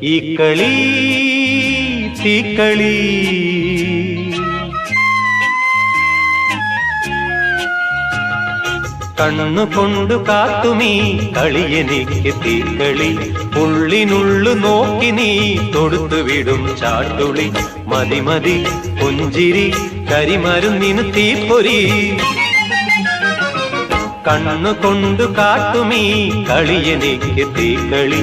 ഈ കളി തീക്കളി കണ്ണുകൊണ്ടു കാത്തുമീ കളിയെനിക്ക് തീക്കളി ഉള്ളിനുള്ളു നോക്കി നീ തൊടുത്തുവിടും ചാട്ടുളി മതി മതി പുഞ്ചിരി കരിമരുന്നിനു തീപ്പൊരി കണ്ണുകൊണ്ടു കാട്ടുമീ കളിയെനിക്ക് തീക്കളി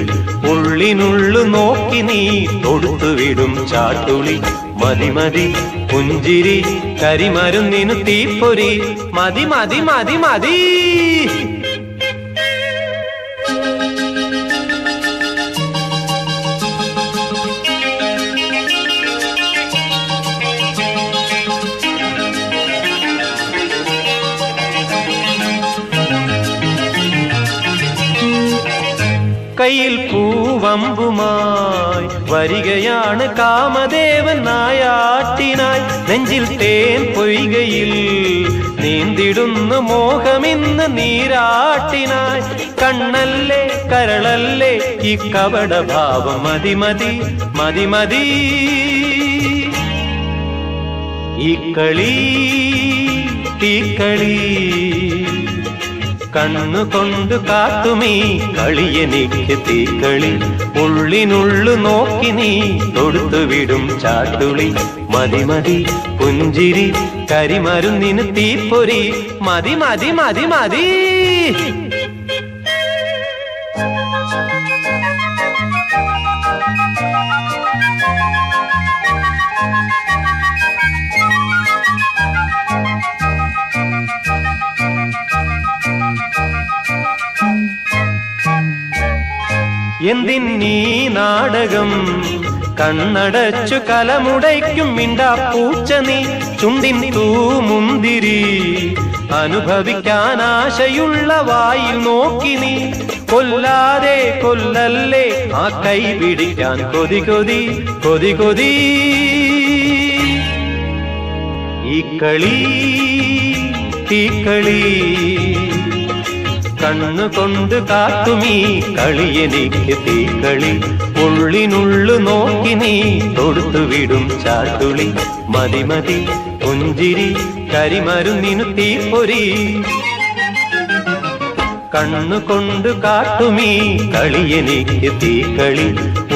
ഉള്ളിനുള്ളു നോക്കി നീ തൊടുത്തുവിടും ചാട്ടുളി മതി മതി പുഞ്ചിരി കരിമരുന്നിനു തീപ്പൊരി മതി മതി മതി മതി കയ്യിൽ പൂവമ്പുമായി വരികയാണ് കാമദേവൻ നായാട്ടിനായി നെഞ്ചിൽ തേൻ പൊയ്കയിൽ നീന്തിടുന്നു മോഹമിന്ന് നീരാട്ടിനായി കണ്ണല്ലേ കരളല്ലേ ഈ കപടഭാവം മതി മതി മതി മതി ഈ കളി തീക്കളി കണ്ണുകൊണ്ടു കാത്തുമീ കളിയെനിക്ക് തീക്കളി ഉള്ളിനുള്ളു നോക്കി നീ തൊടുത്തുവിടും ചാട്ടുളി മതി മതി പുഞ്ചിരി കരിമരുന്നിനു തീപ്പൊരി മതി മതി മതി മതി എന്തിന്നീ നാടകം കണ്ണടച്ചു കലമുടയ്ക്കും മിണ്ടാ പൂച്ച നീ ചുണ്ടിൻ തൂമുന്തിരി അനുഭവിക്കാൻ ആശയുള്ള വായിൽ നോക്കി നീ കൊല്ലാതെ കൊല്ലല്ലേ ആ കൈ പിടിക്കാൻ കൊതി കൊതി കൊതി കൊതി ഈ കളി തീക്കളി കണ്ണുകൊണ്ടു കാത്തുമീ കളിയെനിക്ക് തീക്കളി ഉള്ളിനുള്ളു നോക്കി നീ തൊടുത്തുവിടും ചാട്ടുളി മതി മതി പുഞ്ചിരി കരിമരുന്നിനു തീപ്പൊരി കണ്ണുകൊണ്ടു കാട്ടുമീ കളിയെനിക്ക് തീക്കളി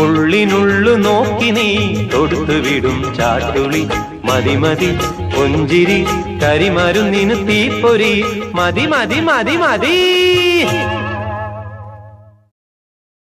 ഉള്ളിനുള്ളു നോക്കി നീ തൊടുത്തുവിടും ചാട്ടുളി മതി മതി പുഞ്ചിരി കരിമരുന്നിനു തീപ്പൊരി മതി മതി മതി മതി